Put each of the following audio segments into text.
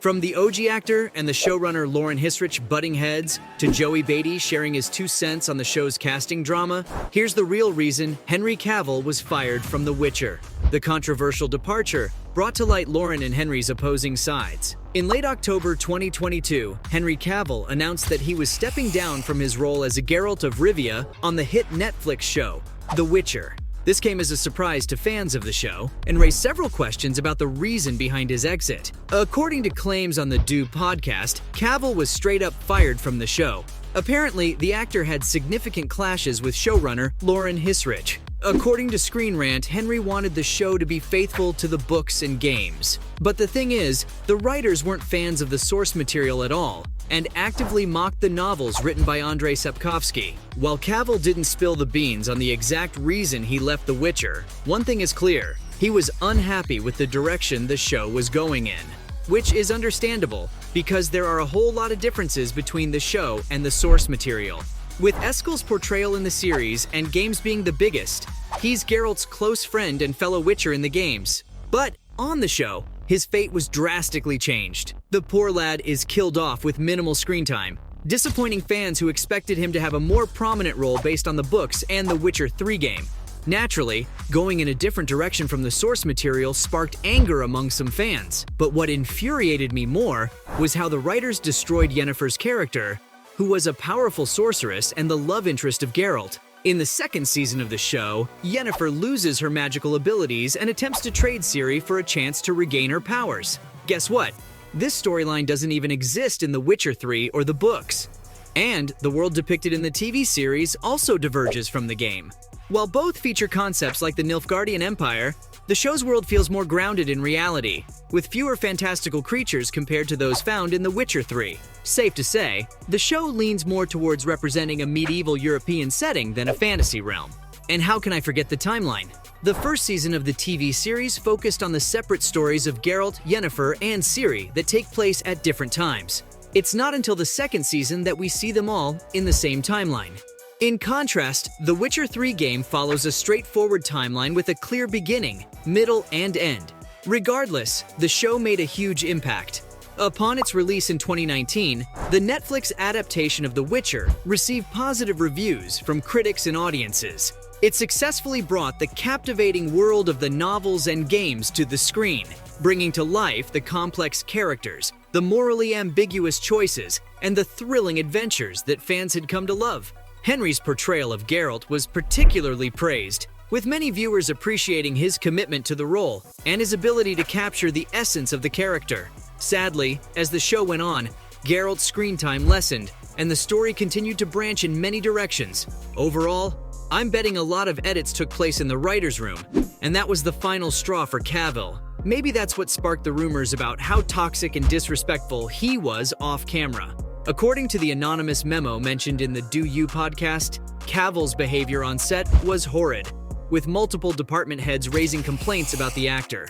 From the OG actor and the showrunner Lauren Hisrich butting heads to Joey Beatty sharing his 2 cents on the show's casting drama, here's the real reason Henry Cavill was fired from The Witcher. The controversial departure brought to light Lauren and Henry's opposing sides. In late October 2022, Henry Cavill announced that he was stepping down from his role as a Geralt of Rivia on the hit Netflix show, The Witcher. This came as a surprise to fans of the show and raised several questions about the reason behind his exit. According to claims on the Do podcast, Cavill was straight up fired from the show. Apparently, the actor had significant clashes with showrunner Lauren Hisrich. According to Screen Rant, Henry wanted the show to be faithful to the books and games. But the thing is, the writers weren't fans of the source material at all and actively mocked the novels written by Andrzej Sapkowski. While Cavill didn't spill the beans on the exact reason he left The Witcher, one thing is clear: he was unhappy with the direction the show was going in. Which is understandable, because there are a whole lot of differences between the show and the source material. With Eskel's portrayal in the series and games being the biggest, he's Geralt's close friend and fellow Witcher in the games. But on the show, his fate was drastically changed. The poor lad is killed off with minimal screen time, disappointing fans who expected him to have a more prominent role based on the books and the Witcher 3 game. Naturally, going in a different direction from the source material sparked anger among some fans. But what infuriated me more was how the writers destroyed Yennefer's character, who was a powerful sorceress and the love interest of Geralt. In the second season of the show, Yennefer loses her magical abilities and attempts to trade Ciri for a chance to regain her powers. Guess what? This storyline doesn't even exist in The Witcher 3 or the books. And the world depicted in the TV series also diverges from the game. While both feature concepts like the Nilfgaardian Empire, the show's world feels more grounded in reality, with fewer fantastical creatures compared to those found in The Witcher 3. Safe to say, the show leans more towards representing a medieval European setting than a fantasy realm. And how can I forget the timeline? The first season of the TV series focused on the separate stories of Geralt, Yennefer, and Ciri that take place at different times. It's not until the second season that we see them all in the same timeline. In contrast, The Witcher 3 game follows a straightforward timeline with a clear beginning, middle, and end. Regardless, the show made a huge impact. Upon its release in 2019, the Netflix adaptation of The Witcher received positive reviews from critics and audiences. It successfully brought the captivating world of the novels and games to the screen, bringing to life the complex characters, the morally ambiguous choices, and the thrilling adventures that fans had come to love. Henry's portrayal of Geralt was particularly praised, with many viewers appreciating his commitment to the role and his ability to capture the essence of the character. Sadly, as the show went on, Geralt's screen time lessened, and the story continued to branch in many directions. Overall, I'm betting a lot of edits took place in the writer's room, and that was the final straw for Cavill. Maybe that's what sparked the rumors about how toxic and disrespectful he was off-camera. According to the anonymous memo mentioned in the Do You podcast, Cavill's behavior on set was horrid, with multiple department heads raising complaints about the actor.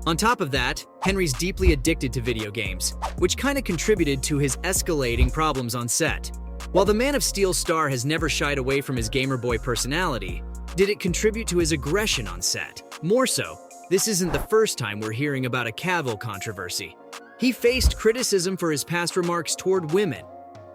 On top of that, Henry's deeply addicted to video games, which kind of contributed to his escalating problems on set. While the Man of Steel star has never shied away from his gamer boy personality, did it contribute to his aggression on set? More so, this isn't the first time we're hearing about a Cavill controversy. He faced criticism for his past remarks toward women.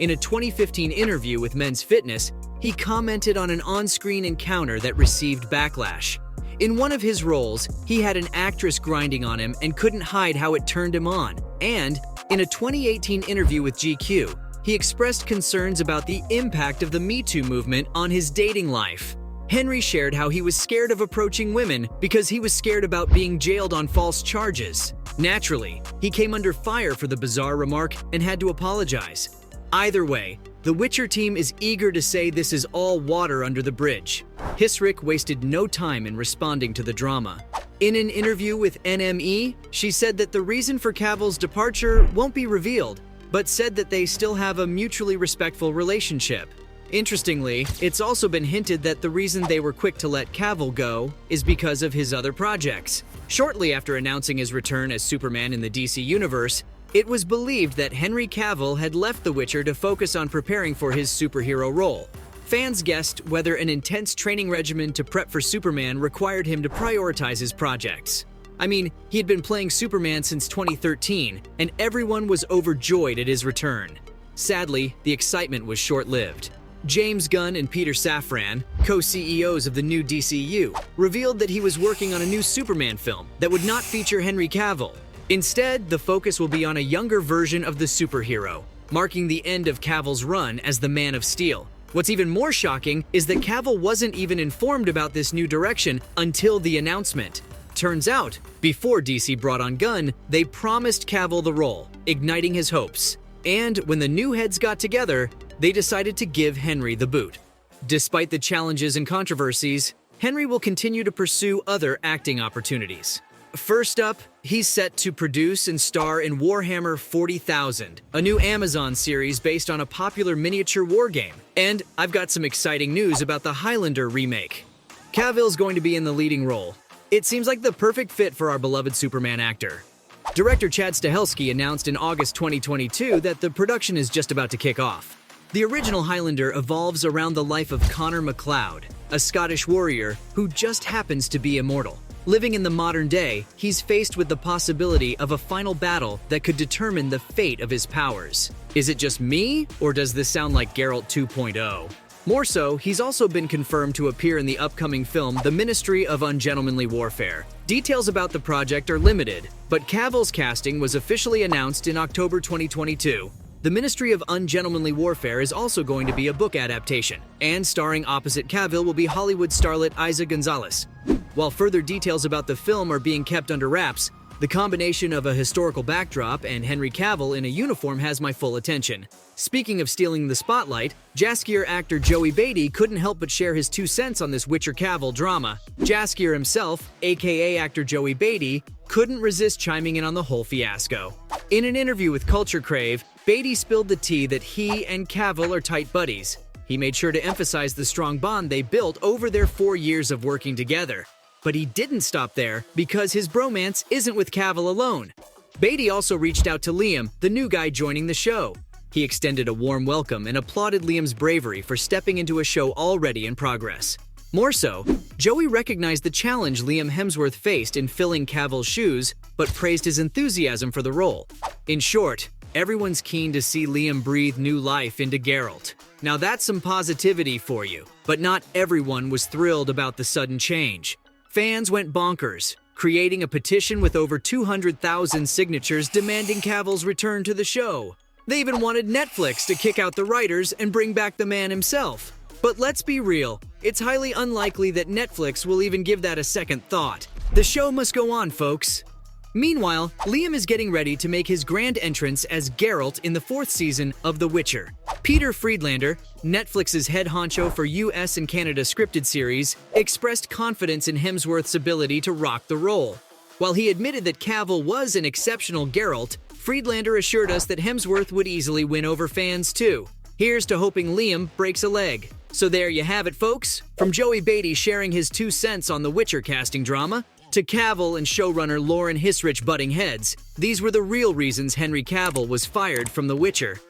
In a 2015 interview with Men's Fitness, he commented on an on-screen encounter that received backlash. In one of his roles, he had an actress grinding on him and couldn't hide how it turned him on. And in a 2018 interview with GQ, he expressed concerns about the impact of the Me Too movement on his dating life. Henry shared how he was scared of approaching women because he was scared about being jailed on false charges. Naturally, he came under fire for the bizarre remark and had to apologize. Either way, the Witcher team is eager to say this is all water under the bridge. Hisrich wasted no time in responding to the drama. In an interview with NME, she said that the reason for Cavill's departure won't be revealed, but said that they still have a mutually respectful relationship. Interestingly, it's also been hinted that the reason they were quick to let Cavill go is because of his other projects. Shortly after announcing his return as Superman in the DC Universe, it was believed that Henry Cavill had left The Witcher to focus on preparing for his superhero role. Fans guessed whether an intense training regimen to prep for Superman required him to prioritize his projects. I mean, he had been playing Superman since 2013, and everyone was overjoyed at his return. Sadly, the excitement was short-lived. James Gunn and Peter Safran, co-CEOs of the new DCU, revealed that he was working on a new Superman film that would not feature Henry Cavill. Instead, the focus will be on a younger version of the superhero, marking the end of Cavill's run as the Man of Steel. What's even more shocking is that Cavill wasn't even informed about this new direction until the announcement. Turns out, before DC brought on Gunn, they promised Cavill the role, igniting his hopes. And when the new heads got together, they decided to give Henry the boot. Despite the challenges and controversies, Henry will continue to pursue other acting opportunities. First up, he's set to produce and star in Warhammer 40,000, a new Amazon series based on a popular miniature war game. And I've got some exciting news about the Highlander remake. Cavill's going to be in the leading role. It seems like the perfect fit for our beloved Superman actor. Director Chad Stahelski announced in August 2022 that the production is just about to kick off. The original Highlander evolves around the life of Connor MacLeod, a Scottish warrior who just happens to be immortal. Living in the modern day, he's faced with the possibility of a final battle that could determine the fate of his powers. Is it just me, or does this sound like Geralt 2.0? More so, he's also been confirmed to appear in the upcoming film The Ministry of Ungentlemanly Warfare. Details about the project are limited, but Cavill's casting was officially announced in October 2022. The Ministry of Ungentlemanly Warfare is also going to be a book adaptation, and starring opposite Cavill will be Hollywood starlet Isa Gonzalez. While further details about the film are being kept under wraps, the combination of a historical backdrop and Henry Cavill in a uniform has my full attention. Speaking of stealing the spotlight, Jaskier actor Joey Beatty couldn't help but share his 2 cents on this Witcher Cavill drama. Jaskier himself, aka actor Joey Beatty, couldn't resist chiming in on the whole fiasco. In an interview with Culture Crave, Beatty spilled the tea that he and Cavill are tight buddies. He made sure to emphasize the strong bond they built over their 4 years of working together. But he didn't stop there, because his bromance isn't with Cavill alone. Beatty also reached out to Liam, the new guy joining the show. He extended a warm welcome and applauded Liam's bravery for stepping into a show already in progress. More so, Joey recognized the challenge Liam Hemsworth faced in filling Cavill's shoes, but praised his enthusiasm for the role. In short, everyone's keen to see Liam breathe new life into Geralt. Now that's some positivity for you, but not everyone was thrilled about the sudden change. Fans went bonkers, creating a petition with over 200,000 signatures demanding Cavill's return to the show. They even wanted Netflix to kick out the writers and bring back the man himself. But let's be real, it's highly unlikely that Netflix will even give that a second thought. The show must go on, folks. Meanwhile, Liam is getting ready to make his grand entrance as Geralt in the 4th season of The Witcher. Peter Friedlander, Netflix's head honcho for US and Canada scripted series, expressed confidence in Hemsworth's ability to rock the role. While he admitted that Cavill was an exceptional Geralt, Friedlander assured us that Hemsworth would easily win over fans too. Here's to hoping Liam breaks a leg. So there you have it, folks. From Joey Beatty sharing his 2 cents on The Witcher casting drama, to Cavill and showrunner Lauren Hisrich butting heads, these were the real reasons Henry Cavill was fired from The Witcher.